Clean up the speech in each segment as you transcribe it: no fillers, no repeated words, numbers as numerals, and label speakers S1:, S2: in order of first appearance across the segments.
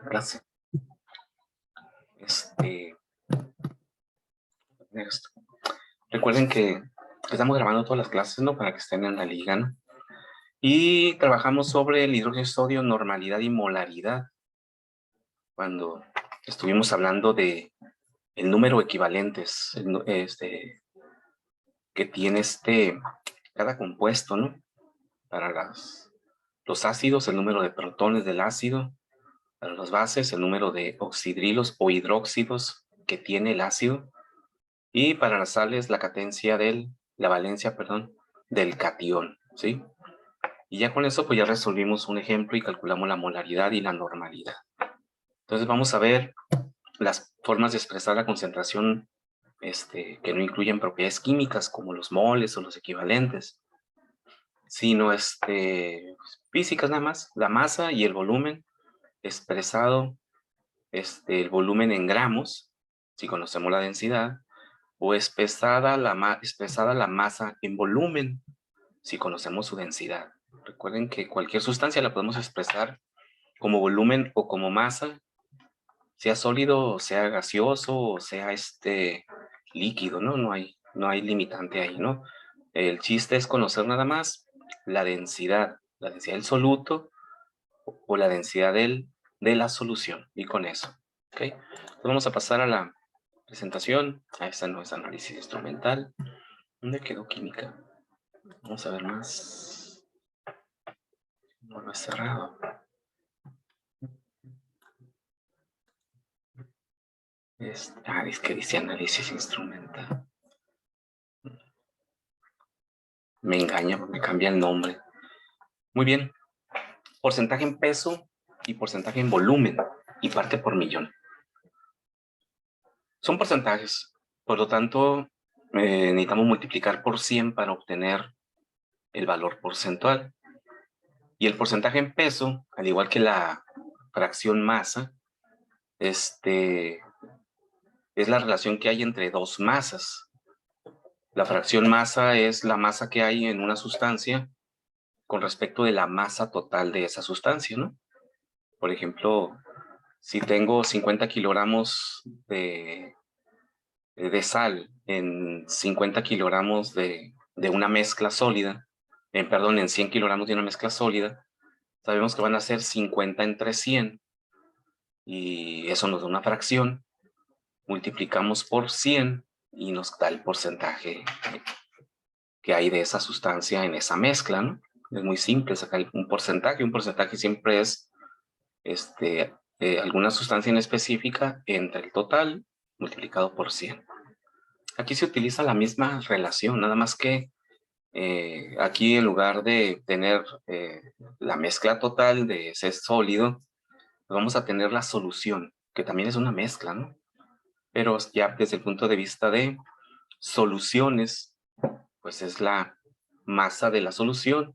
S1: clase. Esto. Recuerden que estamos grabando todas las clases, ¿no? Para que estén en la liga, ¿no? Y trabajamos sobre el hidrógeno sodio, normalidad y molaridad. Cuando estuvimos hablando de el número de equivalentes que tiene cada compuesto, ¿no? Para los ácidos, el número de protones del ácido. Para las bases, el número de oxidrilos o hidróxidos que tiene el ácido. Y para las sales, la valencia, perdón, del catión, ¿sí? Y ya con eso, pues ya resolvimos un ejemplo y calculamos la molaridad y la normalidad. Entonces vamos a ver las formas de expresar la concentración que no incluyen propiedades químicas como los moles o los equivalentes, sino físicas nada más, la masa y el volumen expresado, el volumen en gramos, si conocemos la densidad, o expresada la masa en volumen, si conocemos su densidad. Recuerden que cualquier sustancia la podemos expresar como volumen o como masa, sea sólido, sea gaseoso, o sea líquido, ¿no? No hay limitante ahí, ¿no? El chiste es conocer nada más la densidad del soluto o la densidad de la solución, y con eso, ¿ok? Entonces vamos a pasar a la presentación. Esta no es análisis instrumental. ¿Dónde quedó química? Vamos a ver más. No lo he cerrado. Es que dice análisis instrumental. Me engaña porque me cambia el nombre. Muy bien. Porcentaje en peso y porcentaje en volumen y parte por millón. Son porcentajes. Por lo tanto, necesitamos multiplicar por 100 para obtener el valor porcentual. Y el porcentaje en peso, al igual que la fracción masa, es la relación que hay entre dos masas. La fracción masa es la masa que hay en una sustancia con respecto de la masa total de esa sustancia, ¿no? Por ejemplo, si tengo 50 kilogramos de sal en 50 kilogramos de una mezcla sólida, en 100 kilogramos de una mezcla sólida, sabemos que van a ser 50 entre 100, y eso nos da una fracción. Multiplicamos por 100 y nos da el porcentaje que hay de esa sustancia en esa mezcla, ¿no? Es muy simple sacar un porcentaje. Un porcentaje siempre es alguna sustancia en específica entre el total multiplicado por 100. Aquí se utiliza la misma relación, nada más que aquí en lugar de tener la mezcla total de ese sólido, vamos a tener la solución, que también es una mezcla, ¿no? Pero ya desde el punto de vista de soluciones, pues es la masa de la solución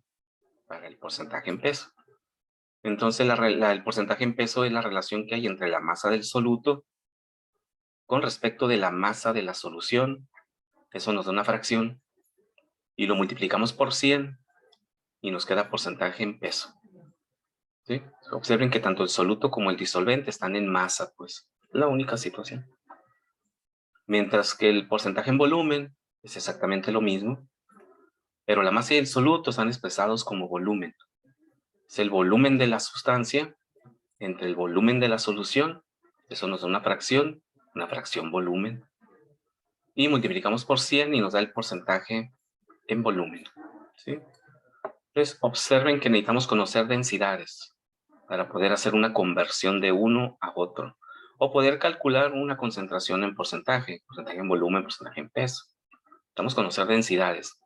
S1: para el porcentaje en peso. Entonces el porcentaje en peso es la relación que hay entre la masa del soluto con respecto de la masa de la solución. Eso nos da una fracción y lo multiplicamos por 100 y nos queda porcentaje en peso, ¿sí? Observen que tanto el soluto como el disolvente están en masa, pues la única situación. Mientras que el porcentaje en volumen es exactamente lo mismo, pero la masa y el soluto están expresados como volumen. Es el volumen de la sustancia entre el volumen de la solución. Eso nos da una fracción volumen. Y multiplicamos por 100 y nos da el porcentaje en volumen, ¿sí? Entonces, observen que necesitamos conocer densidades para poder hacer una conversión de uno a otro, o poder calcular una concentración en porcentaje en volumen, porcentaje en peso. Necesitamos conocer densidades.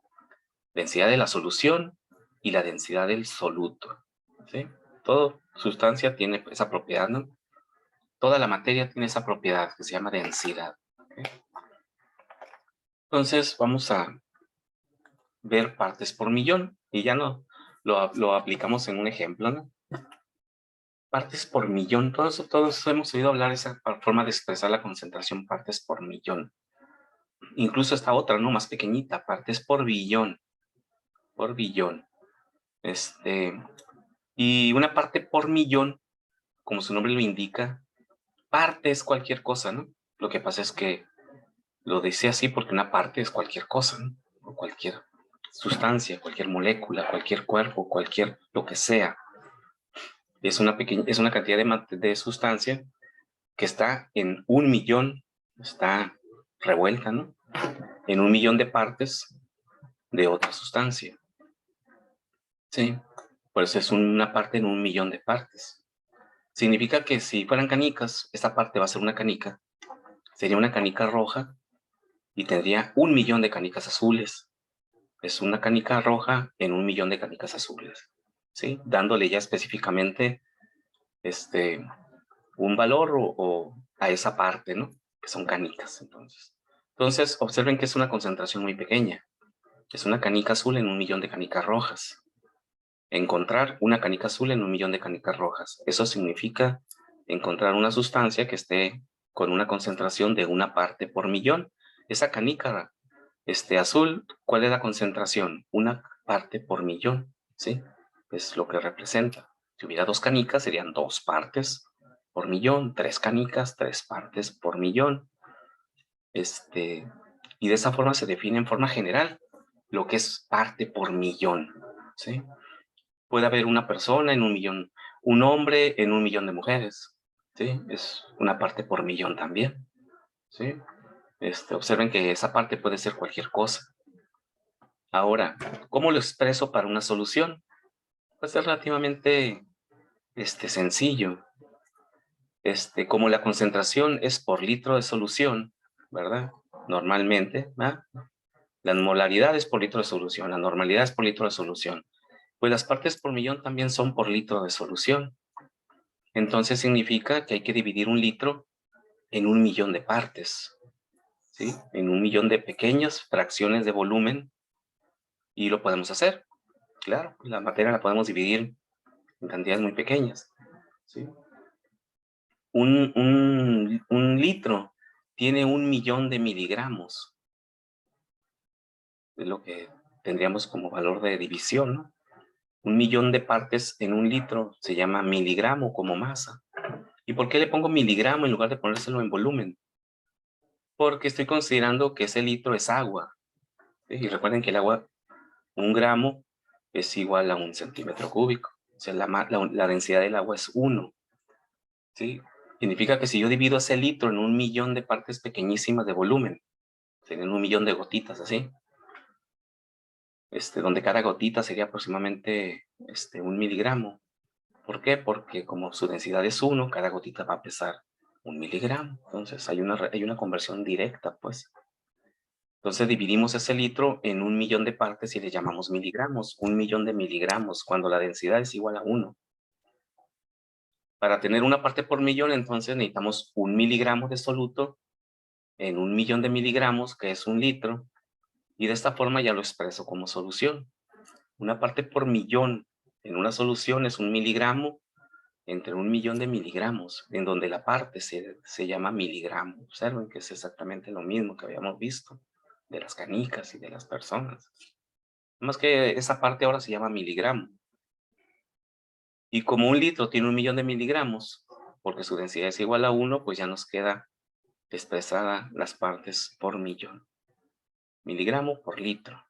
S1: Densidad de la solución y la densidad del soluto, ¿sí? Toda sustancia tiene esa propiedad, ¿no? Toda la materia tiene esa propiedad que se llama densidad, ¿okay? Entonces vamos a ver partes por millón y ya no lo aplicamos en un ejemplo, ¿no? Partes por millón, todos hemos oído hablar de esa forma de expresar la concentración, partes por millón. Incluso esta otra, ¿no? Más pequeñita, partes por billón, por billón. Y una parte por millón como su nombre lo indica, parte es cualquier cosa, ¿no? Lo que pasa es que lo dice así porque una parte es cualquier cosa, ¿no? O cualquier sustancia, cualquier molécula, cualquier cuerpo, cualquier lo que sea. Es una cantidad de sustancia que está en 1.000.000, está revuelta, ¿no? En 1.000.000 de partes de otra sustancia. Sí, por eso es una parte en 1.000.000 de partes. Significa que si fueran canicas, esta parte va a ser una canica, sería una canica roja y tendría 1.000.000 de canicas azules. Es una canica roja en 1.000.000 de canicas azules, ¿sí? Dándole ya específicamente un valor o a esa parte, ¿no? Que son canicas, entonces. Entonces, observen que es una concentración muy pequeña. Es una canica azul en 1.000.000 de canicas rojas. Encontrar una canica azul en 1.000.000 de canicas rojas. Eso significa encontrar una sustancia que esté con una concentración de una parte por millón. Esa canica azul, ¿cuál es la concentración? Una parte por millón, ¿sí? Es lo que representa. Si hubiera 2 canicas, serían 2 partes por millón, 3 canicas, 3 partes por millón. Y de esa forma se define en forma general lo que es parte por millón, ¿sí? Puede haber una persona en 1.000.000, un hombre en 1.000.000 de mujeres, ¿sí? Es una parte por millón también, ¿sí? Observen que esa parte puede ser cualquier cosa. Ahora, ¿cómo lo expreso para una solución? Pues es relativamente sencillo. Como la concentración es por litro de solución, ¿verdad? Normalmente, ¿verdad? La molaridad es por litro de solución, la normalidad es por litro de solución. Pues las partes por millón también son por litro de solución. Entonces significa que hay que dividir un litro en 1.000.000 de partes, ¿sí? En 1.000.000 de pequeñas fracciones de volumen, y lo podemos hacer. Claro, la materia la podemos dividir en cantidades muy pequeñas, ¿sí? Un litro tiene 1.000.000 de miligramos, es lo que tendríamos como valor de división, ¿no? 1.000.000 de partes en un litro se llama miligramo como masa. ¿Y por qué le pongo miligramo en lugar de ponérselo en volumen? Porque estoy considerando que ese litro es agua, ¿sí? Y recuerden que el agua, 1 gramo es igual a 1 centímetro cúbico. O sea, la densidad del agua es 1, ¿sí? Significa que si yo divido ese litro en 1.000.000 de partes pequeñísimas de volumen, serían 1.000.000 de gotitas así, donde cada gotita sería aproximadamente 1 miligramo. ¿Por qué? Porque como su densidad es 1, cada gotita va a pesar 1 miligramo. Entonces hay una conversión directa, pues. Entonces dividimos ese litro en 1.000.000 de partes y le llamamos miligramos. 1.000.000 de miligramos cuando la densidad es igual a 1. Para tener una parte por millón, entonces necesitamos 1 miligramo de soluto en 1.000.000 de miligramos, que es 1 litro. Y de esta forma ya lo expreso como solución. Una parte por millón en una solución es 1 miligramo entre 1.000.000 de miligramos, en donde la parte se llama miligramo. Observen que es exactamente lo mismo que habíamos visto de las canicas y de las personas. Más que esa parte ahora se llama miligramo. Y como 1 litro tiene 1.000.000 de miligramos, porque su densidad es igual a 1, pues ya nos queda expresada las partes por millón. Miligramo por litro.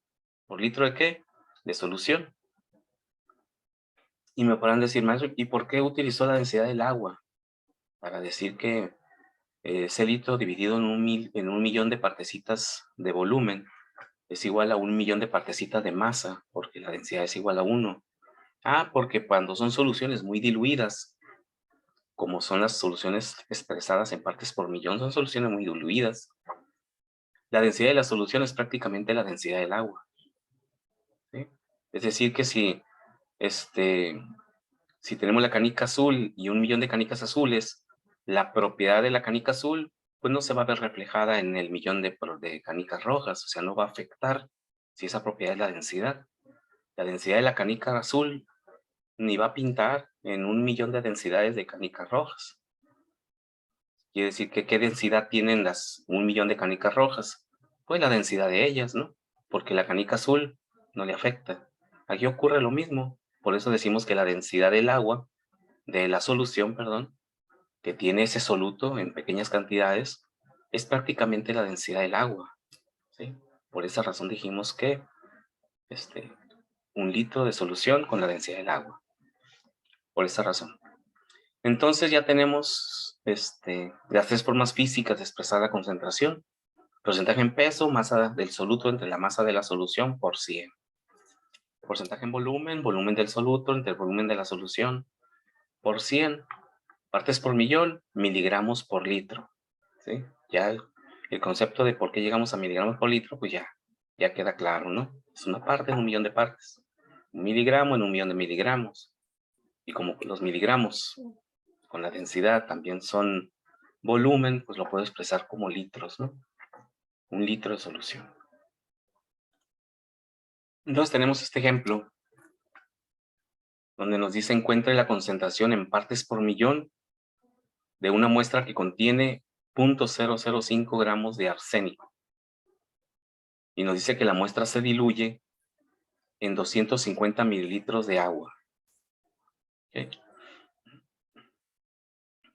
S1: ¿Por litro de qué? De solución. Y me podrán decir, maestro, ¿y por qué utilizó la densidad del agua? Para decir que ese litro dividido en 1.000.000 de partecitas de volumen es igual a 1.000.000 de partecitas de masa, porque la densidad es igual a 1. Ah, porque cuando son soluciones muy diluidas, como son las soluciones expresadas en partes por millón, son soluciones muy diluidas. La densidad de la solución es prácticamente la densidad del agua, ¿sí? Es decir, que si tenemos la canica azul y 1.000.000 de canicas azules, la propiedad de la canica azul pues no se va a ver reflejada en el millón de canicas rojas, o sea, no va a afectar si esa propiedad es la densidad. La densidad de la canica azul ni va a pintar en 1.000.000 de densidades de canicas rojas. Quiere decir que ¿qué densidad tienen las 1.000.000 de canicas rojas? Pues la densidad de ellas, ¿no? Porque la canica azul no le afecta. Aquí ocurre lo mismo. Por eso decimos que la densidad del agua de la solución, perdón, que tiene ese soluto en pequeñas cantidades, es prácticamente la densidad del agua, ¿sí? Por esa razón dijimos que 1 litro de solución con la densidad del agua. Por esa razón. Entonces ya tenemos las 3 formas físicas de expresar la concentración. Porcentaje en peso, masa del soluto entre la masa de la solución por 100. Porcentaje en volumen, volumen del soluto entre el volumen de la solución por 100. Partes por millón, miligramos por litro. ¿Sí? Ya el concepto de por qué llegamos a miligramos por litro, pues ya queda claro, ¿no? Es una parte en 1 millón de partes. 1 miligramo en 1 millón de miligramos. Y como los miligramos con la densidad también son volumen, pues lo puedo expresar como litros, ¿no? 1 litro de solución. Entonces tenemos este ejemplo donde nos dice encuentre la concentración en partes por millón de una muestra que contiene 0.005 gramos de arsénico. Y nos dice que la muestra se diluye en 250 mililitros de agua. ¿Okay?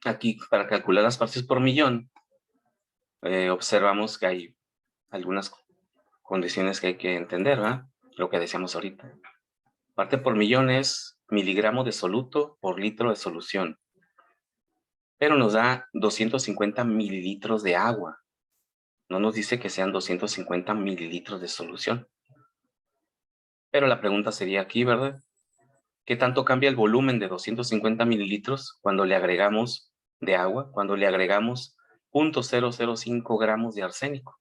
S1: Aquí, para calcular las partes por millón, observamos que hay algunas condiciones que hay que entender, ¿verdad? Lo que decíamos ahorita. Parte por millón es miligramo de soluto por litro de solución. Pero nos da 250 mililitros de agua. No nos dice que sean 250 mililitros de solución. Pero la pregunta sería aquí, ¿verdad? ¿Qué tanto cambia el volumen de 250 mililitros cuando le agregamos de agua, cuando le agregamos 0.005 gramos de arsénico?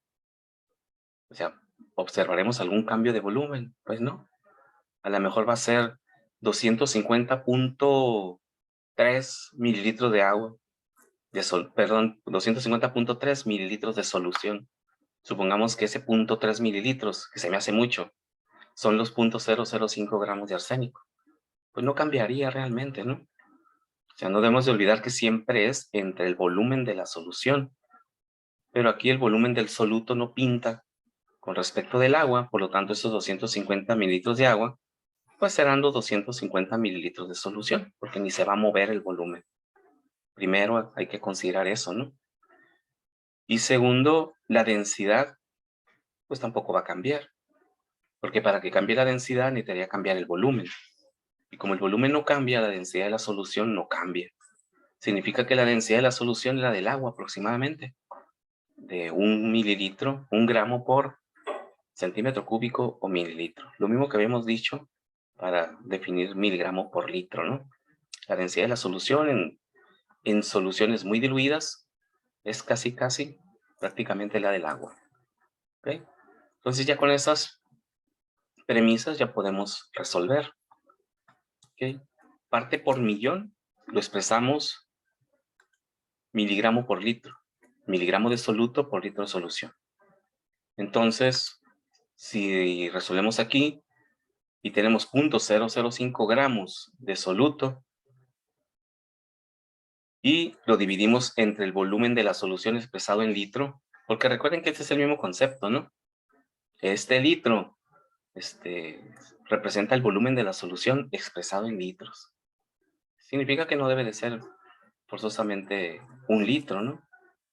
S1: O sea, ¿observaremos algún cambio de volumen? Pues no. A lo mejor va a ser 250.3 mililitros de agua, 250.3 mililitros de solución. Supongamos que ese 0.3 mililitros, que se me hace mucho, son los 0.005 gramos de arsénico. Pues no cambiaría realmente, ¿no? O sea, no debemos de olvidar que siempre es entre el volumen de la solución. Pero aquí el volumen del soluto no pinta con respecto del agua, por lo tanto esos 250 mililitros de agua, pues serán los 250 mililitros de solución, porque ni se va a mover el volumen. Primero hay que considerar eso, ¿no? Y segundo, la densidad, pues tampoco va a cambiar, porque para que cambie la densidad necesitaría cambiar el volumen. Y como el volumen no cambia, la densidad de la solución no cambia. Significa que la densidad de la solución es la del agua aproximadamente, de 1 mililitro, 1 gramo por centímetro cúbico o mililitro. Lo mismo que habíamos dicho para definir miligramo por litro, ¿no? La densidad de la solución en soluciones muy diluidas es casi prácticamente la del agua. ¿Okay? Entonces ya con esas premisas ya podemos resolver. ¿Okay? Parte por millón lo expresamos miligramo por litro. Miligramo de soluto por litro de solución. Entonces, si resolvemos aquí y tenemos 0.005 gramos de soluto y lo dividimos entre el volumen de la solución expresado en litro, porque recuerden que este es el mismo concepto, ¿no? Este litro representa el volumen de la solución expresado en litros. Significa que no debe de ser forzosamente 1 litro, ¿no?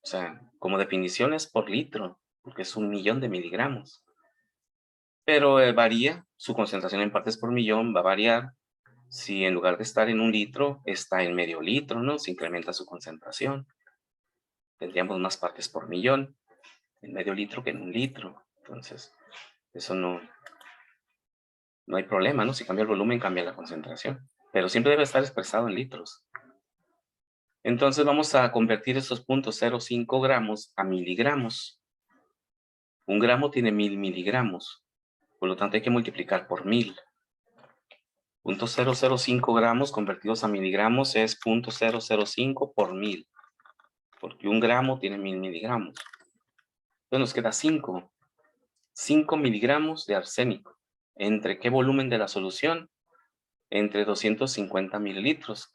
S1: O sea, como definición es por litro, porque es 1 millón de miligramos. Pero varía, su concentración en partes por millón va a variar. Si en lugar de estar en 1 litro, está en medio litro, ¿no? Se incrementa su concentración. Tendríamos más partes por millón en medio litro que en 1 litro. Entonces, eso no hay problema, ¿no? Si cambia el volumen, cambia la concentración. Pero siempre debe estar expresado en litros. Entonces vamos a convertir esos 0.05 gramos a miligramos. 1 gramo tiene 1000 miligramos. Por lo tanto, hay que multiplicar por 1000. 0.005 gramos convertidos a miligramos es 0.005 por 1000. Porque 1 gramo tiene 1000 miligramos. Entonces nos queda 5. 5 miligramos de arsénico. ¿Entre qué volumen de la solución? Entre 250 mililitros.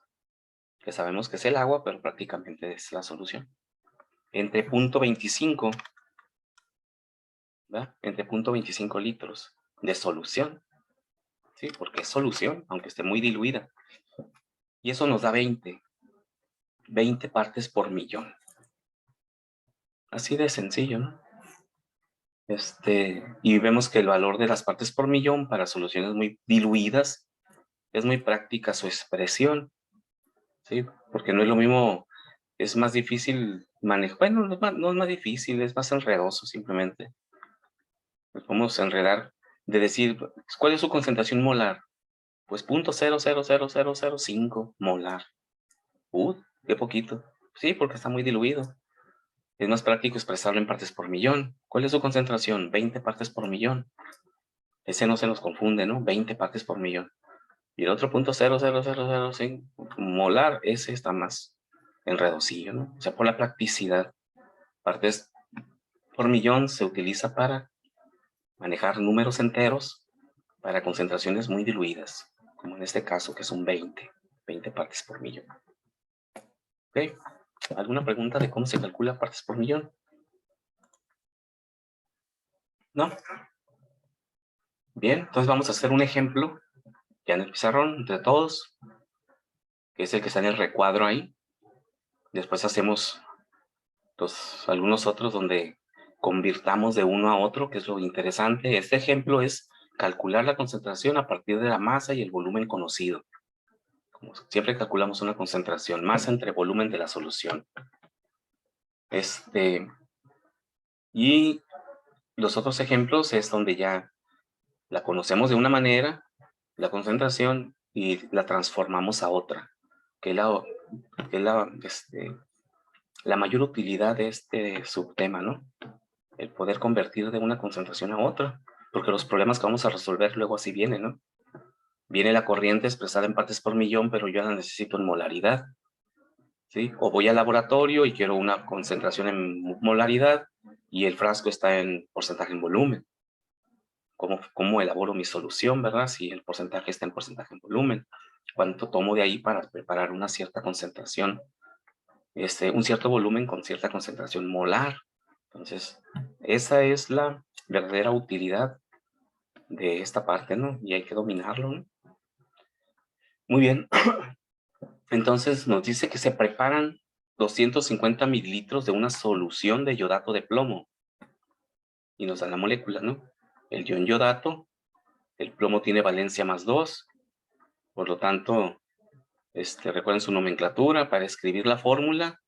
S1: Que sabemos que es el agua, pero prácticamente es la solución. Entre 0.25, ¿verdad? Entre 0.25 litros de solución. ¿Sí? Porque es solución, aunque esté muy diluida. Y eso nos da 20 partes por millón. Así de sencillo, ¿no? Y vemos que el valor de las partes por millón para soluciones muy diluidas es muy práctica su expresión, ¿sí? Porque no es lo mismo, es más difícil manejar, bueno, no es más difícil, es más enredoso simplemente. Nos podemos enredar de decir, ¿cuál es su concentración molar? Pues 0.000005 molar. Qué poquito. Sí, porque está muy diluido. Es más práctico expresarlo en partes por millón. ¿Cuál es su concentración? 20 partes por millón. Ese no se nos confunde, ¿no? 20 partes por millón. Y el otro 0.00005 molar, ese está más enredosillo, ¿no? O sea, por la practicidad. Partes por millón se utiliza para manejar números enteros para concentraciones muy diluidas, como en este caso, que son 20 partes por millón. ¿Ok? ¿Alguna pregunta de cómo se calcula partes por millón? ¿No? Bien, entonces vamos a hacer un ejemplo ya en el pizarrón entre todos, que es el que está en el recuadro ahí. Después hacemos algunos otros donde convirtamos de uno a otro, que es lo interesante. Este ejemplo es calcular la concentración a partir de la masa y el volumen conocido. Como siempre calculamos una concentración, masa entre volumen de la solución. Y los otros ejemplos es donde ya la conocemos de una manera, la concentración, y la transformamos a otra, que es la mayor utilidad de este subtema, ¿no? El poder convertir de una concentración a otra, porque los problemas que vamos a resolver luego así vienen, ¿no? Viene la corriente expresada en partes por millón, pero yo la necesito en molaridad, ¿sí? O voy al laboratorio y quiero una concentración en molaridad y el frasco está en porcentaje en volumen. ¿Cómo elaboro mi solución, verdad? Si el porcentaje está en porcentaje en volumen. ¿Cuánto tomo de ahí para preparar una cierta concentración? Un cierto volumen con cierta concentración molar. Entonces, esa es la verdadera utilidad de esta parte, ¿no? Y hay que dominarlo, ¿no? Muy bien. Entonces nos dice que se preparan 250 mililitros de una solución de yodato de plomo. Y nos da la molécula, ¿no? El ion yodato, el plomo tiene valencia +2, por lo tanto, recuerden su nomenclatura para escribir la fórmula.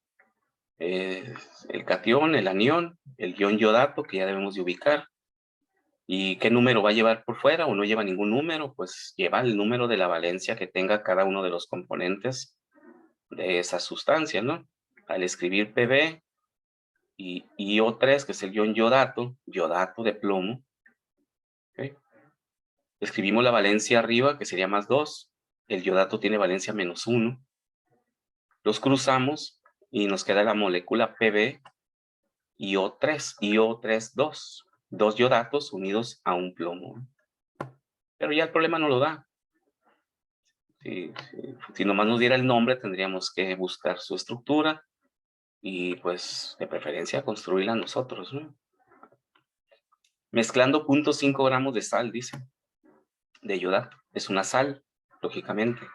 S1: El catión, el anión, el ion yodato, que ya debemos de ubicar. ¿Y qué número va a llevar por fuera o no lleva ningún número? Pues lleva el número de la valencia que tenga cada uno de los componentes de esa sustancia, ¿no? Al escribir Pb y IO3, que es el ion yodato de plomo, ¿okay? Escribimos la valencia arriba, que sería +2, el yodato tiene valencia -1, los cruzamos y nos queda la molécula Pb IO3, 2 yodatos unidos a un plomo. Pero ya el problema no lo da. Si nomás nos diera el nombre, tendríamos que buscar su estructura y, pues, de preferencia, construirla nosotros, ¿no? Mezclando 0.5 gramos de sal, dice, de yodato. Es una sal, lógicamente.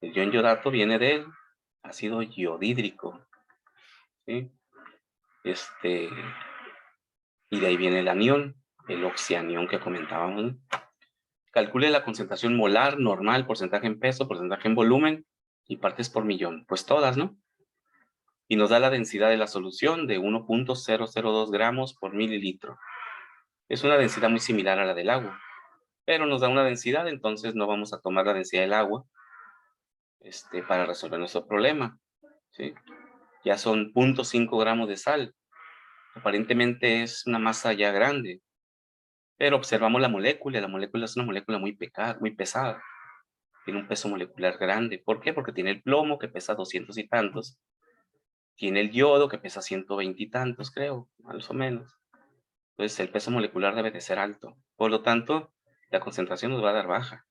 S1: El ion yodato viene del ácido yodhídrico, ¿sí? Y de ahí viene el anión, el oxianión que comentábamos, ¿no? Calcule la concentración molar normal, porcentaje en peso, porcentaje en volumen y partes por millón. Pues todas, ¿no? Y nos da la densidad de la solución de 1.002 gramos por mililitro. Es una densidad muy similar a la del agua, pero nos da una densidad, entonces no vamos a tomar la densidad del agua para resolver nuestro problema, ¿sí? Ya son 0.5 gramos de sal. Aparentemente es una masa ya grande, pero observamos la molécula, y la molécula es una molécula muy pesada. Tiene un peso molecular grande. ¿Por qué? Porque tiene el plomo, que pesa 200 y tantos. Tiene el yodo, que pesa 120 y tantos, creo, más o menos. Entonces, el peso molecular debe de ser alto. Por lo tanto, la concentración nos va a dar baja,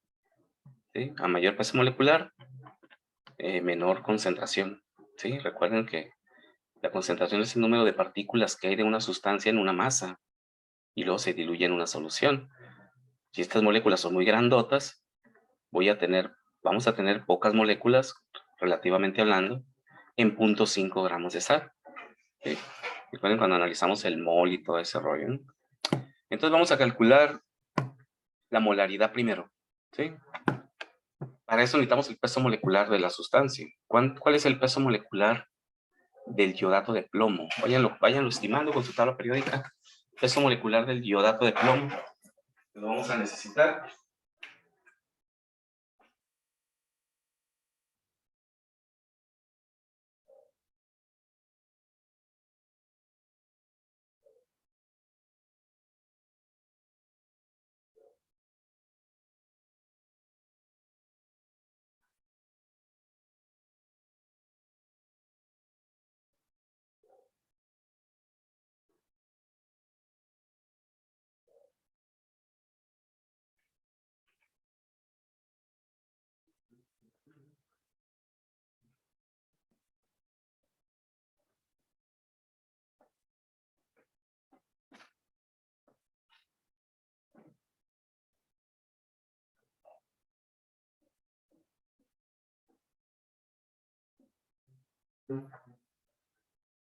S1: ¿sí? A mayor peso molecular, menor concentración, ¿sí? Recuerden que la concentración es el número de partículas que hay de una sustancia en una masa y luego se diluye en una solución. Si estas moléculas son muy grandotas, vamos a tener pocas moléculas relativamente hablando, en 0.5 gramos de sal. ¿Sí? Recuerden cuando analizamos el mol y todo ese rollo, ¿no? Entonces vamos a calcular la molaridad primero, ¿sí? Para eso necesitamos el peso molecular de la sustancia. ¿Cuál es el peso molecular del iodato de plomo? Váyanlo estimando con su tabla periódica. Peso molecular del iodato de plomo. Lo vamos a necesitar.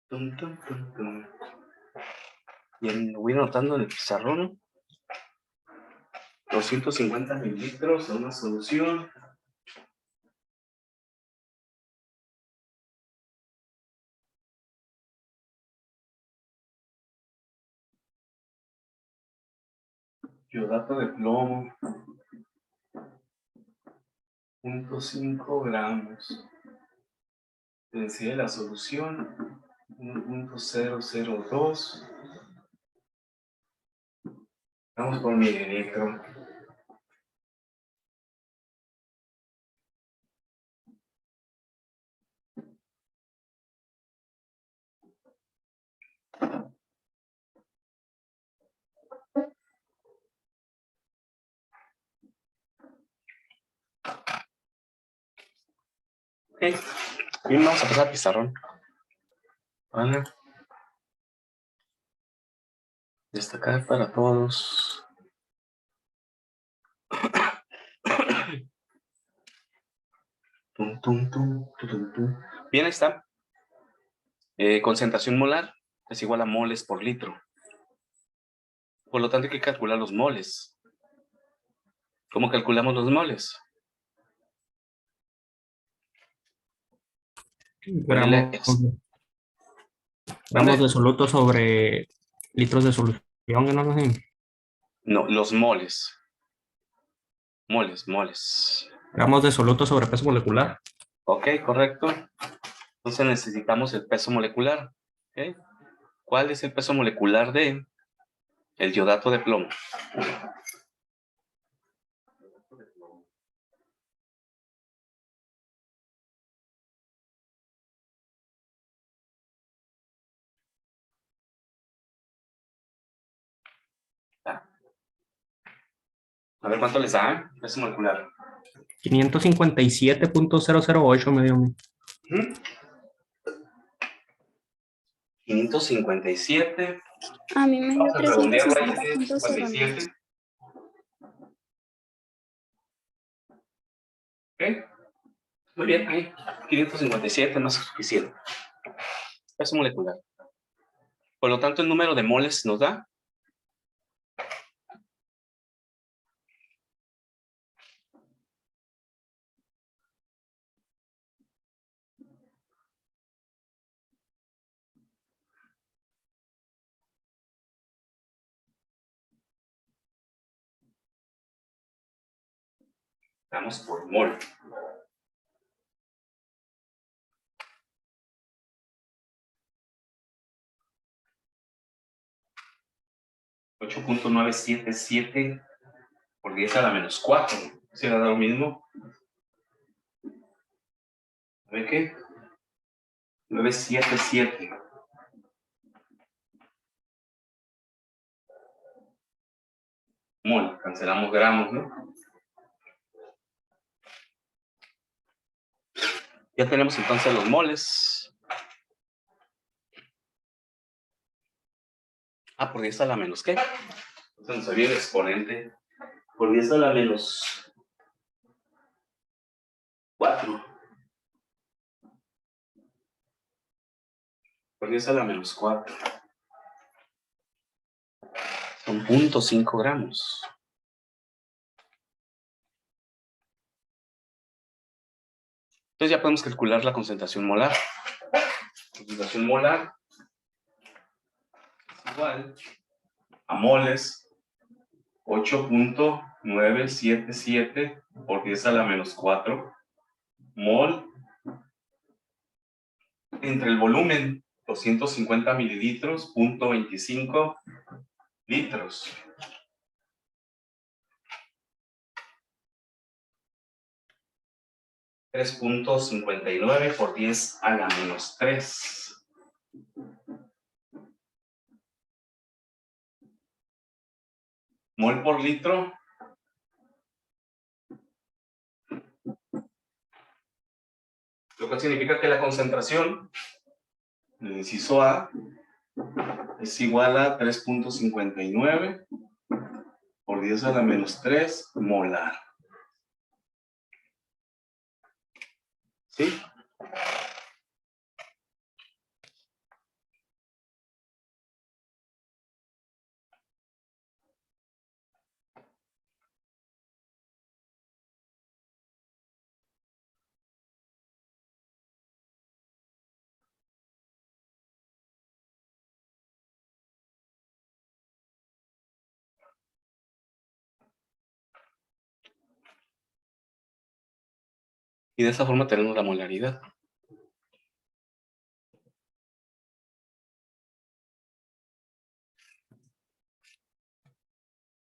S1: Tum, tum, tum, tum. Bien, lo voy anotando en el pizarrón. 250 mililitros de una solución. Iodato de plomo. 0.5 gramos. Densidad de la solución. 1.002. Vamos por mililitro. Ok. Bien, vamos a pasar al pizarrón. Vale. Destacar para todos. Tum, tum, tum, tum, tum. Bien, ahí está. Concentración molar es igual a moles por litro. Por lo tanto, hay que calcular los moles. ¿Cómo calculamos los moles?
S2: Gramos de soluto sobre litros de solución, ¿no?
S1: No, los moles. Moles.
S2: Gramos de soluto sobre peso molecular.
S1: Ok, correcto. Entonces necesitamos el peso molecular. ¿Okay? ¿Cuál es el peso molecular de el iodato de plomo? A ver cuánto les da, peso molecular.
S2: 557.008 me dio.
S1: 557.
S3: A mí me dio
S1: Vamos a redondearlo ahí,
S3: 350.09.
S1: 57. ¿Ok? Muy bien, ahí. 557 más que suficiente. Peso molecular. Por lo tanto, el número de moles nos da. Damos por mol. .977 por 10 a la menos 4. ¿Se da lo mismo? A ver qué. 977. Mol. Cancelamos gramos, ¿no? Ya tenemos entonces los moles. Por 10 a la menos ¿qué? Entonces nos había el exponente por 10 a la menos 4. por 10 a la menos 4. Son 0.5 gramos. Entonces ya podemos calcular la concentración molar. La concentración molar es igual a moles 8.977 por 10 a la menos 4 mol entre el volumen 250 mililitros, 0.25 litros. .59 por 10 a la menos 3. Mol por litro. Lo que significa que la concentración del inciso A es igual a 3.59 por 10 a la menos 3 molar. ¿Sí? Y de esa forma tenemos la molaridad.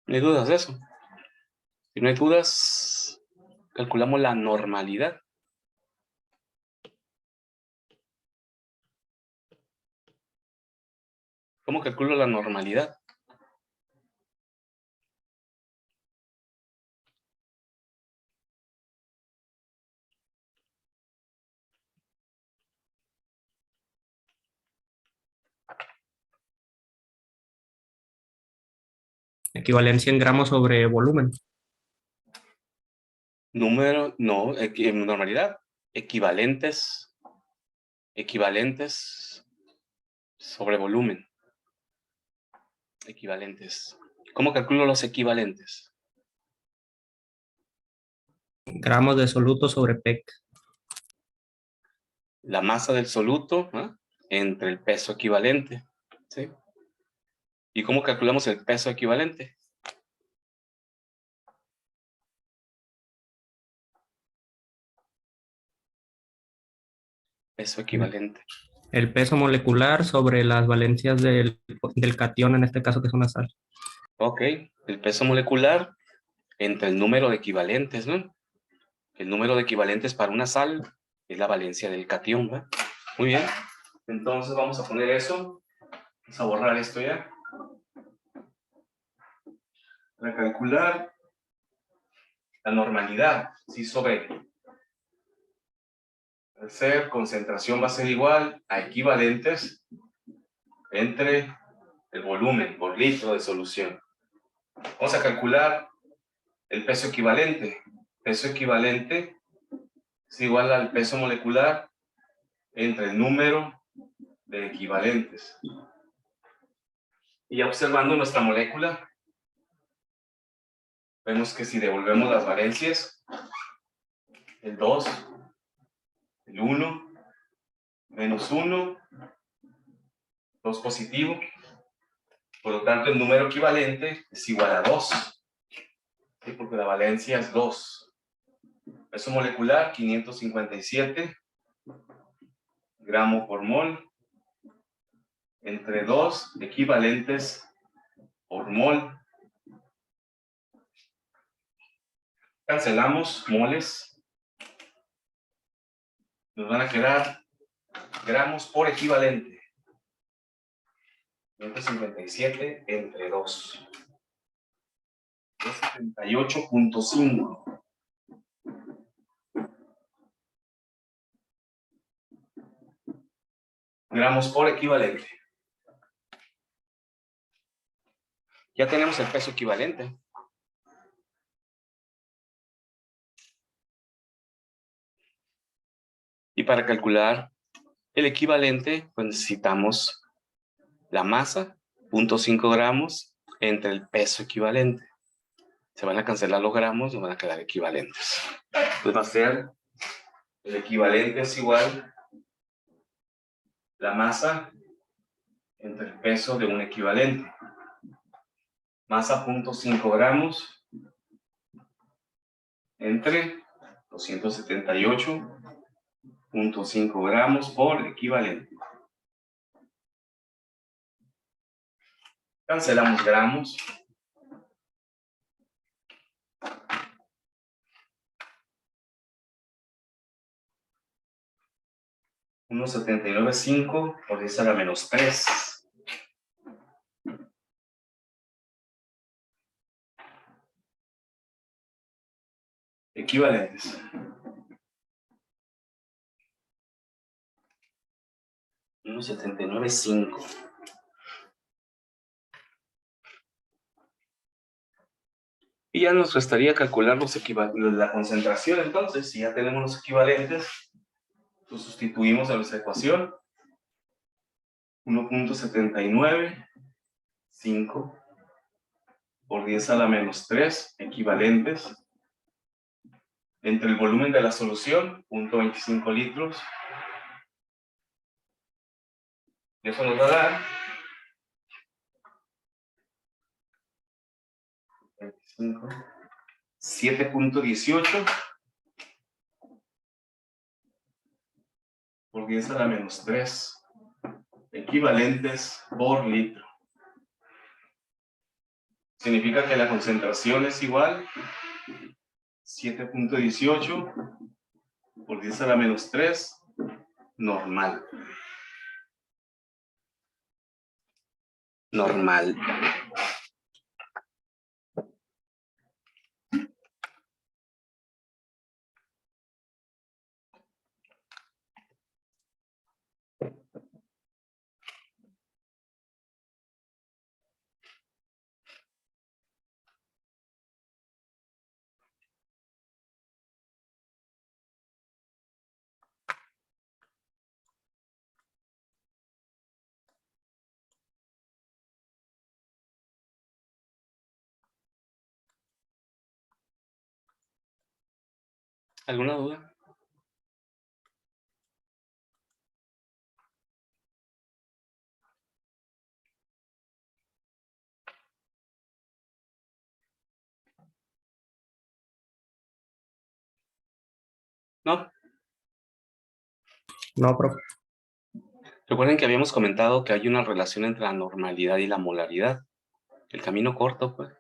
S1: ¿No hay dudas de eso? Si no hay dudas, calculamos la normalidad. ¿Cómo calculo la normalidad?
S2: Equivalencia en gramos sobre volumen.
S1: Número, no, normalidad. Equivalentes sobre volumen. Equivalentes. ¿Cómo calculo los equivalentes?
S2: Gramos de soluto sobre PEC.
S1: La masa del soluto, ¿eh?, entre el peso equivalente. ¿Sí? ¿Y cómo calculamos el peso equivalente? Peso equivalente.
S2: El peso molecular sobre las valencias del catión, en este caso que es una sal.
S1: Ok, el peso molecular entre el número de equivalentes, ¿no? El número de equivalentes para una sal es la valencia del catión, ¿va? Muy bien. Entonces vamos a poner eso. Vamos a borrar esto ya. Para calcular la normalidad, ¿sí? Sobre al ser concentración va a ser igual a equivalentes entre el volumen por litro de solución. Vamos a calcular el peso equivalente. Peso equivalente es igual al peso molecular entre el número de equivalentes. Y ya observando nuestra molécula, vemos que si devolvemos las valencias, el 2, el 1, menos 1, 2 positivo. Por lo tanto, el número equivalente es igual a 2. ¿Sí? Porque la valencia es 2. Peso molecular, 557 gramos por mol. Entre 2 equivalentes por mol. Cancelamos moles. Nos van a quedar gramos por equivalente. 557 entre 2. 278.5. Gramos por equivalente. Ya tenemos el peso equivalente. Y para calcular El equivalente, pues necesitamos la masa, 0.5 gramos, entre el peso equivalente. Se van a cancelar los gramos, nos van a quedar equivalentes. Entonces va a ser, el equivalente es igual la masa entre el peso de un equivalente. Masa 0.5 gramos entre 278.5 gramos por equivalente. Cancelamos gramos. Unos 79.5 por 10 a la menos 3. Equivalentes. Unos 79.5. Y ya nos restaría calcular la concentración. Entonces, si ya tenemos los equivalentes, pues sustituimos a nuestra ecuación. 1.795 por 10 a la menos 3 equivalentes entre el volumen de la solución, 0.25 litros. Y eso nos va a dar 7.18 por 10 a la menos 3 equivalentes por litro. Significa que la concentración es igual 7.18 por 10 a la menos 3 normal. Normal. ¿Alguna duda? ¿No?
S2: No, profe.
S1: Recuerden que habíamos comentado que hay una relación entre la normalidad y la molaridad. El camino corto, pues.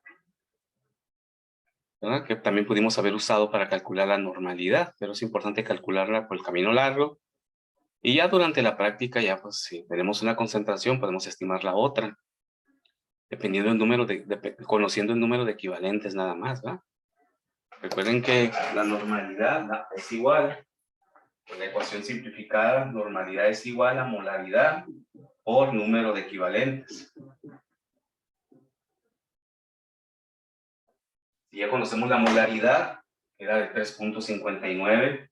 S1: ¿Verdad? Que también pudimos haber usado para calcular la normalidad, pero es importante calcularla por el camino largo. Y ya durante la práctica, ya pues si tenemos una concentración, podemos estimar la otra. Dependiendo del número conociendo el número de equivalentes nada más, ¿va? Recuerden que la normalidad es igual, con la ecuación simplificada, normalidad es igual a molaridad por número de equivalentes. Si ya conocemos la molaridad, era de 3.59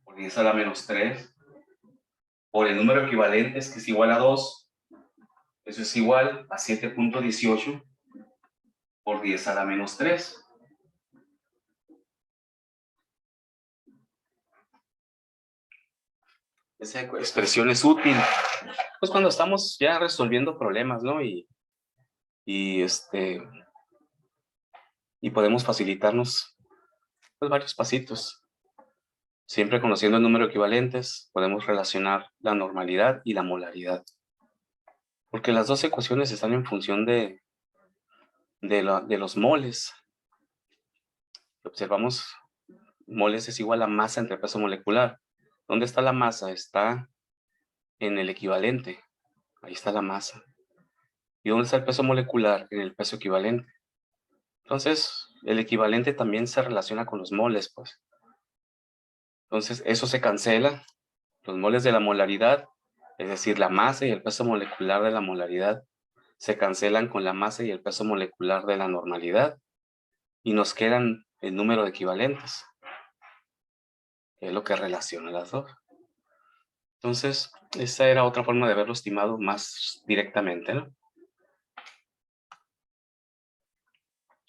S1: por 10 a la menos 3, por el número de equivalentes, que es igual a 2, eso es igual a 7.18 por 10 a la menos 3. Esa expresión es útil, pues cuando estamos ya resolviendo problemas, ¿no? Y podemos facilitarnos pues, varios pasitos. Siempre conociendo el número de equivalentes, podemos relacionar la normalidad y la molaridad. Porque las dos ecuaciones están en función de los moles. Observamos, moles es igual a masa entre peso molecular. ¿Dónde está la masa? Está en el equivalente. Ahí está la masa. ¿Y dónde está el peso molecular? En el peso equivalente. Entonces, el equivalente también se relaciona con los moles, pues. Entonces, eso se cancela. Los moles de la molaridad, es decir, la masa y el peso molecular de la molaridad, se cancelan con la masa y el peso molecular de la normalidad. Y nos quedan el número de equivalentes, que es lo que relaciona las dos. Entonces, esa era otra forma de verlo estimado más directamente, ¿no?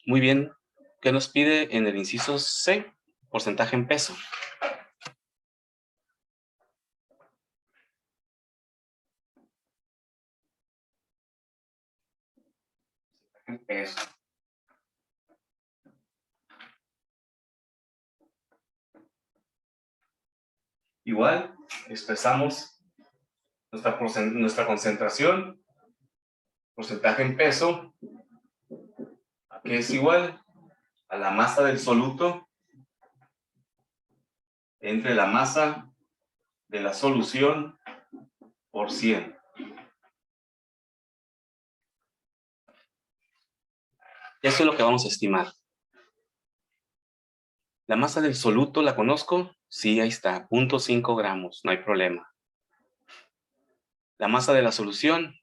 S1: Muy bien. ¿Qué nos pide en el inciso C? Porcentaje en peso. En peso. Igual, expresamos nuestra concentración, porcentaje en peso, que es igual a la masa del soluto entre la masa de la solución por 100. Eso es lo que vamos a estimar. La masa del soluto, ¿la conozco? Sí, ahí está, 0.5 gramos, no hay problema. La masa de la solución,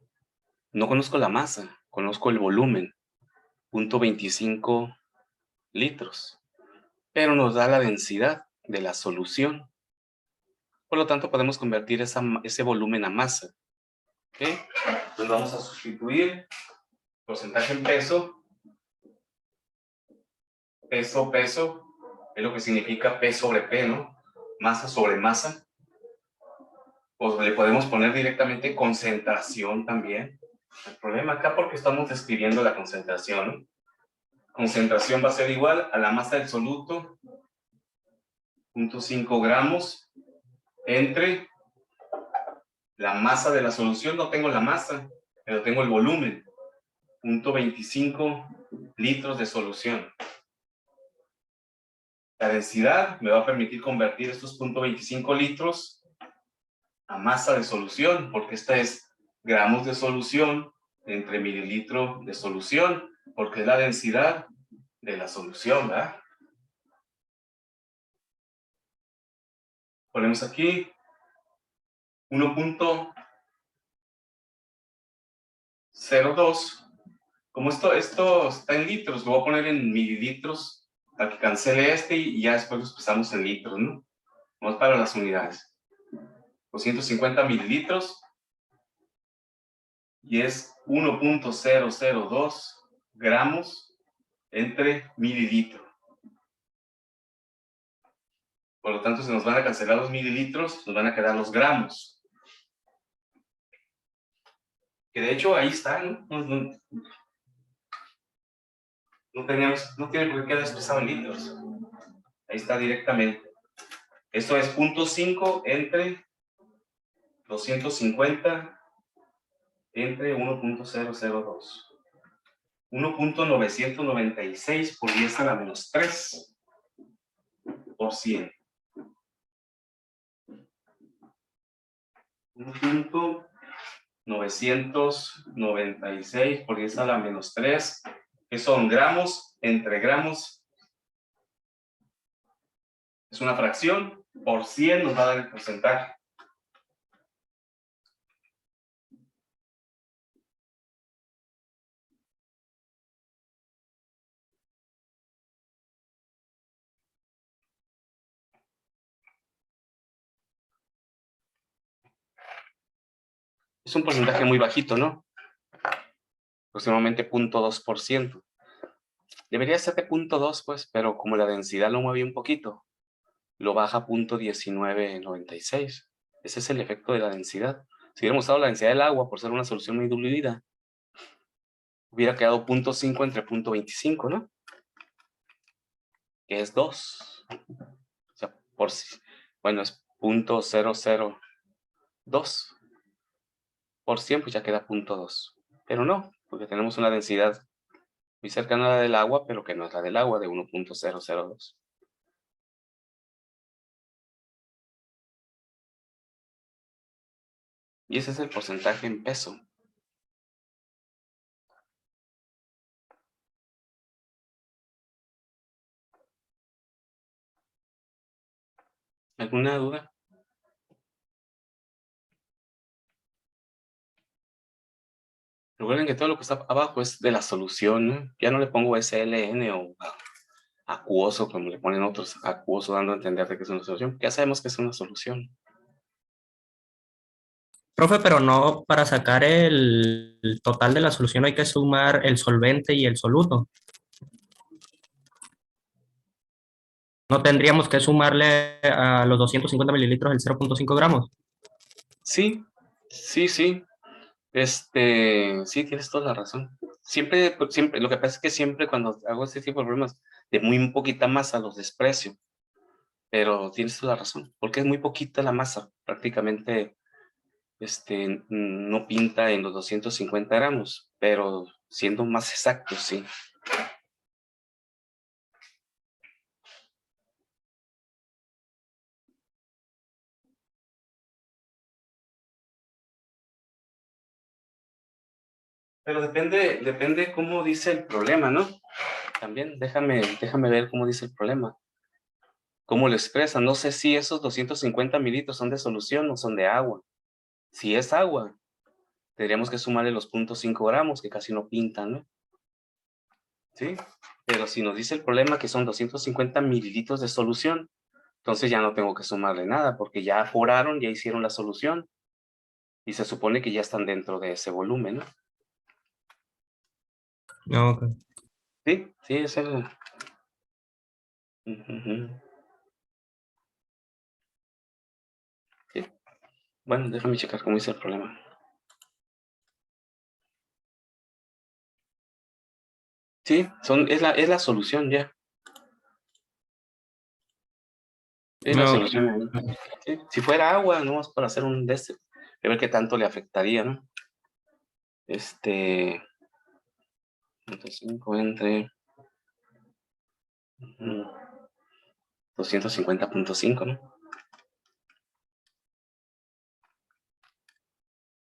S1: no conozco la masa, conozco el volumen, 0.25 litros. Pero nos da la densidad de la solución. Por lo tanto, podemos convertir ese volumen a masa. ¿Ok? Entonces vamos a sustituir porcentaje en peso. Peso, es lo que significa P sobre P, ¿no? Masa sobre masa. Pues le podemos poner directamente concentración también. El problema acá porque estamos describiendo la concentración, ¿no? Concentración va a ser igual a la masa del soluto, 0.5 gramos, entre la masa de la solución. No tengo la masa, pero tengo el volumen, 0.25 litros de solución. La densidad me va a permitir convertir estos 0.25 litros a masa de solución, porque esta es gramos de solución entre mililitro de solución, porque es la densidad de la solución, ¿verdad? Ponemos aquí 1.02. Como esto está en litros, lo voy a poner en mililitros para que cancele y ya después lo expresamos en litros, ¿no? Vamos para las unidades. 250 mililitros y es 1.002 gramos entre mililitro. Por lo tanto, se nos van a cancelar los mililitros, nos van a quedar los gramos. Que de hecho ahí está, ¿no? No tiene por qué quedar expresado en litros. Ahí está directamente. Esto es 0.5 entre 250 entre 1.002. 1.996 por 10 a la menos 3 por 100. 1.996 por 10 a la menos 3, que son gramos entre gramos. Es una fracción, por 100 nos va a dar el porcentaje. Es un porcentaje muy bajito, ¿no? Aproximadamente 0.2%. Debería ser de 0.2, pues, pero como la densidad lo mueve un poquito, lo baja a 0.1996. Ese es el efecto de la densidad. Si hubiéramos usado la densidad del agua por ser una solución muy diluida, hubiera quedado 0.5 entre 0.25, ¿no? Que es 2. O sea, bueno, es 0.002. Por 100, pues ya queda 0.2. Pero no, porque tenemos una densidad muy cercana a la del agua, pero que no es la del agua, de 1.002. Y ese es el porcentaje en peso. ¿Alguna duda? Recuerden que todo lo que está abajo es de la solución, ¿no? Ya no le pongo SLN o acuoso, como le ponen otros, acuoso, dando a entender de que es una solución. Ya sabemos que es una solución.
S2: Profe, pero no para sacar el total de la solución hay que sumar el solvente y el soluto. No tendríamos que sumarle a los 250 mililitros el 0.5 gramos.
S1: Sí, sí, sí. Sí, tienes toda la razón. Siempre, lo que pasa es que siempre cuando hago este tipo de problemas, de muy poquita masa los desprecio. Pero tienes toda la razón, porque es muy poquita la masa, prácticamente no pinta en los 250 gramos, pero siendo más exactos, sí. Pero depende cómo dice el problema, ¿no? También déjame ver cómo dice el problema. Cómo lo expresa. No sé si esos 250 mililitros son de solución o son de agua. Si es agua, tendríamos que sumarle los 0.5 gramos, que casi no pintan, ¿no? ¿Sí? Pero si nos dice el problema que son 250 mililitros de solución, entonces ya no tengo que sumarle nada, porque ya foraron, ya hicieron la solución, y se supone que ya están dentro de ese volumen, ¿no?
S2: No, ok.
S1: Sí, sí, es el... Ujú. Sí. Bueno, déjame checar cómo dice el problema. Sí, es la solución ya. Es la
S2: No,
S1: solución. Sí. Si fuera agua, no más para hacer un de este, a ver qué tanto le afectaría, ¿no? 5 entre 250.5, ¿no?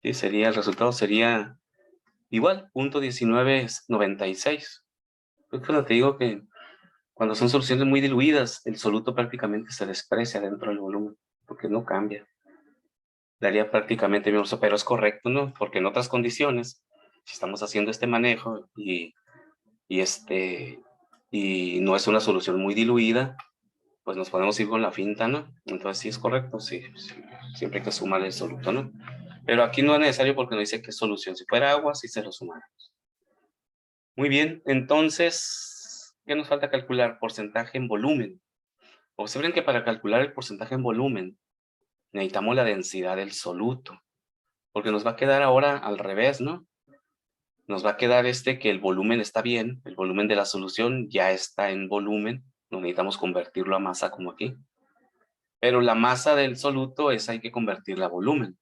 S1: Sí, el resultado sería igual, 0.1996. Pues cuando te digo que cuando son soluciones muy diluidas, el soluto prácticamente se desprecia dentro del volumen, porque no cambia. Daría prácticamente el mismo uso, pero es correcto, ¿no? Porque en otras condiciones, si estamos haciendo este manejo y, y no es una solución muy diluida, pues nos podemos ir con la finta, ¿no? Entonces sí es correcto, sí, siempre hay que sumar el soluto, ¿no? Pero aquí no es necesario porque no dice que es solución. Si fuera agua, sí se lo sumamos. Muy bien, entonces, ¿qué nos falta calcular? Porcentaje en volumen. Observen que para calcular el porcentaje en volumen, necesitamos la densidad del soluto, porque nos va a quedar ahora al revés, ¿no? Nos va a quedar que el volumen está bien, el volumen de la solución ya está en volumen, no necesitamos convertirlo a masa como aquí. Pero la masa del soluto hay que convertirla a volumen.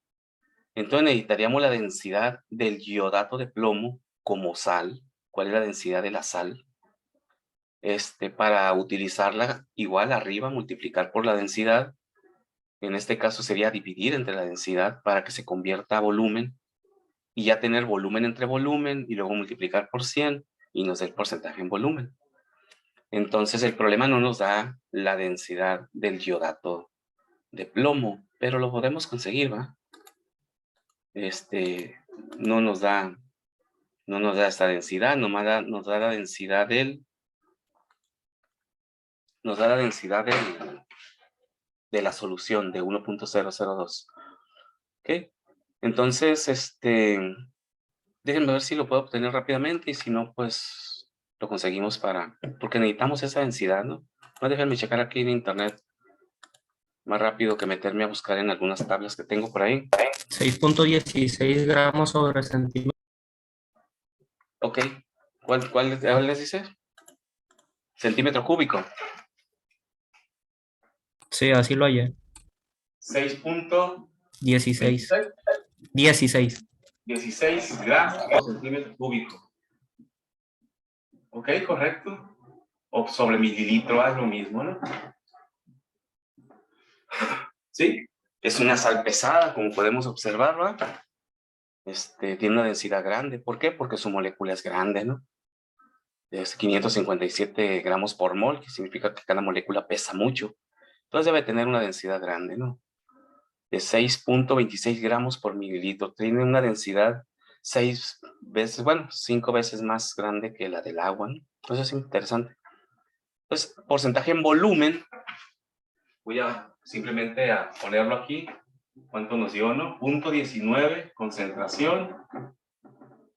S1: Entonces necesitaríamos la densidad del iodato de plomo como sal. ¿Cuál es la densidad de la sal? Para utilizarla igual arriba, multiplicar por la densidad. En este caso sería dividir entre la densidad para que se convierta a volumen y ya tener volumen entre volumen y luego multiplicar por 100 y nos dé el porcentaje en volumen. Entonces el problema no nos da la densidad del iodato de plomo, pero lo podemos conseguir, ¿va? No nos da esta densidad, nos da la densidad de la solución de 1.002. ¿Ok? Entonces, déjenme ver si lo puedo obtener rápidamente y si no, pues lo conseguimos porque necesitamos esa densidad, ¿no? No, déjenme checar aquí en internet más rápido que meterme a buscar en algunas tablas que tengo por ahí.
S2: 6.16 gramos sobre centímetro.
S1: Ok, ¿cuál les dice? Centímetro cúbico.
S2: Sí, así lo hallé. 16. 16.
S1: 16 gramos por centímetro cúbico. Ok, correcto. O sobre mililitro es lo mismo, ¿no? Sí, es una sal pesada, como podemos observar, ¿verdad? Tiene una densidad grande. ¿Por qué? Porque su molécula es grande, ¿no? Es 557 gramos por mol, que significa que cada molécula pesa mucho. Entonces debe tener una densidad grande, ¿no? De 6.26 gramos por mililitro. Tiene una densidad 6 veces, bueno, 5 veces más grande que la del agua, ¿no? Entonces es interesante. Entonces, porcentaje en volumen, voy a simplemente a ponerlo aquí, ¿Cuánto nos dio, no? 0.19 concentración.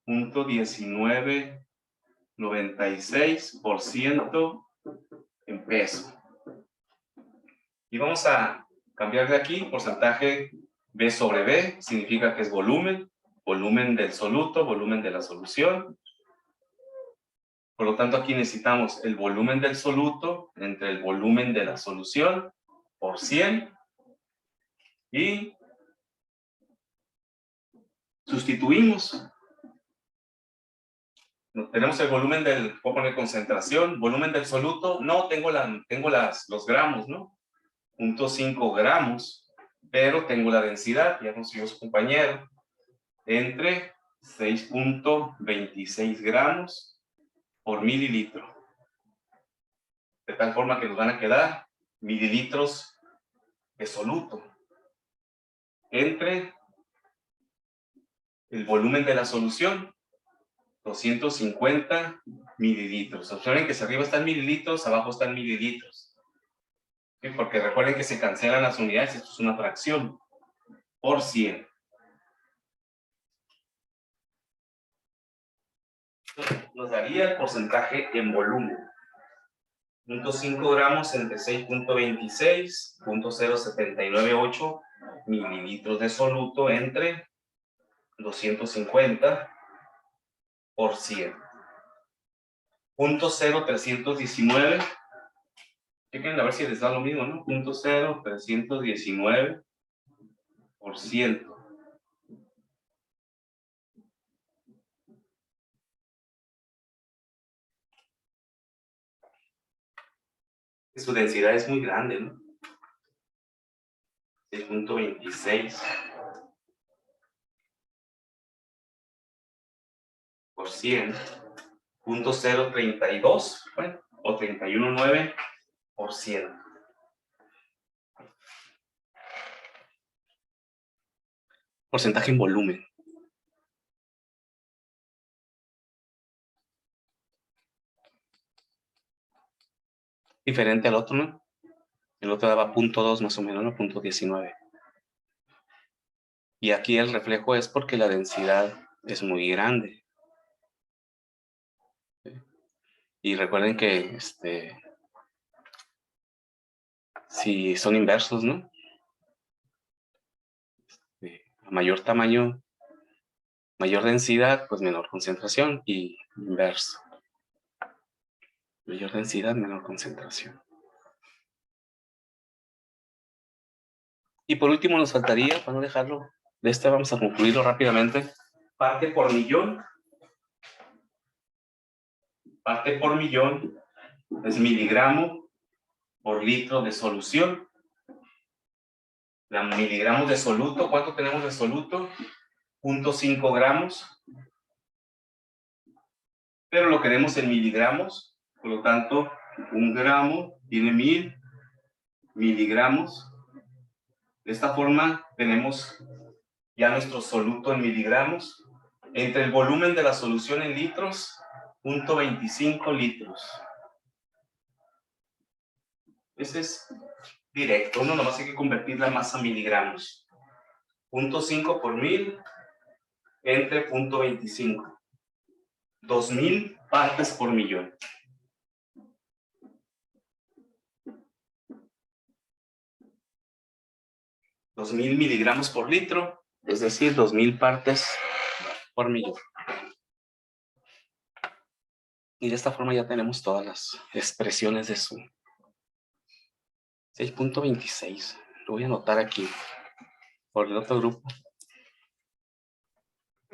S1: 0.1996% en peso. Y vamos a cambiar de aquí, porcentaje B sobre B, significa que es volumen, volumen del soluto, volumen de la solución. Por lo tanto, aquí necesitamos el volumen del soluto entre el volumen de la solución por 100 y sustituimos. Tenemos el volumen del, voy a poner concentración, volumen del soluto, no, tengo los gramos, ¿no? 0.5 gramos, pero tengo la densidad, ya consiguió su compañero, entre 6.26 gramos por mililitro. De tal forma que nos van a quedar mililitros de soluto entre el volumen de la solución, 250 mililitros. Observen que si arriba están mililitros, abajo están mililitros. ¿Sí? Porque recuerden que se cancelan las unidades, esto es una fracción por 100. Nos daría el porcentaje en volumen. 0.5 gramos entre 6.26, 0.0798 mililitros de soluto entre 250 por 100. 0.0319. Chequen a ver si les da lo mismo, ¿no? 0.0319%. Su densidad es muy grande, ¿no? 6.26 por 100. 0.032, bueno, o 31.9%. Porcentaje en volumen. Diferente al otro, ¿no? El otro daba 0.2 más o menos, ¿no? 0.19. Y aquí el reflejo es porque la densidad es muy grande. Y recuerden que si son inversos, ¿no? A mayor tamaño, mayor densidad, pues menor concentración, y inverso. Mayor densidad, menor concentración. Y por último nos faltaría, para no dejarlo, de este vamos a concluirlo rápidamente, parte por millón. Parte por millón es miligramo por litro de solución. La miligramos de soluto, ¿cuánto tenemos de soluto? 0.5 gramos. Pero lo queremos en miligramos, por lo tanto, 1 gramo tiene 1000 miligramos. De esta forma tenemos ya nuestro soluto en miligramos. Entre el volumen de la solución en litros, 0.25 litros. Ese es directo, uno nomás hay que convertir la masa a miligramos. 0.5 por 1000 entre 0.25. 2000 partes por millón. 2000 miligramos por litro, es decir, 2000 partes por millón. Y de esta forma ya tenemos todas las expresiones de su 6.26. Lo voy a anotar aquí por el otro grupo.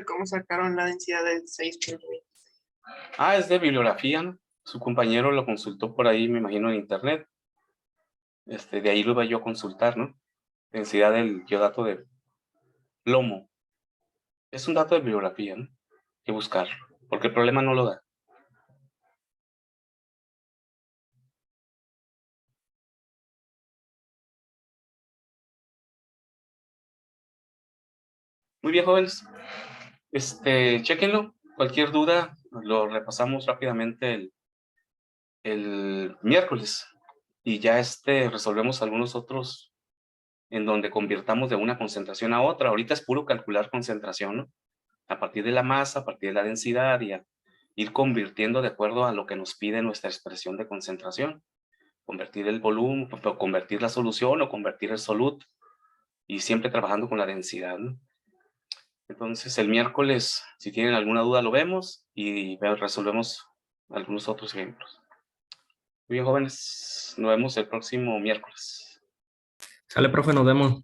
S4: ¿Cómo sacaron la densidad de 6.20?
S1: Ah, es de bibliografía, ¿no? Su compañero lo consultó por ahí, me imagino, en internet. De ahí lo iba yo a consultar, ¿no? Densidad del yodato de plomo. Es un dato de bibliografía, ¿no? Hay que buscarlo, porque el problema no lo da. Muy bien, jóvenes. Chéquenlo. Cualquier duda, lo repasamos rápidamente el miércoles. Y ya resolvemos algunos otros en donde convirtamos de una concentración a otra. Ahorita es puro calcular concentración, ¿no? A partir de la masa, a partir de la densidad, y a ir convirtiendo de acuerdo a lo que nos pide nuestra expresión de concentración. Convertir el volumen, o convertir la solución o convertir el soluto, y siempre trabajando con la densidad, ¿no? Entonces el miércoles, si tienen alguna duda, lo vemos y resolvemos algunos otros ejemplos. Muy bien, jóvenes, nos vemos el próximo miércoles.
S2: Sale, profe, nos vemos.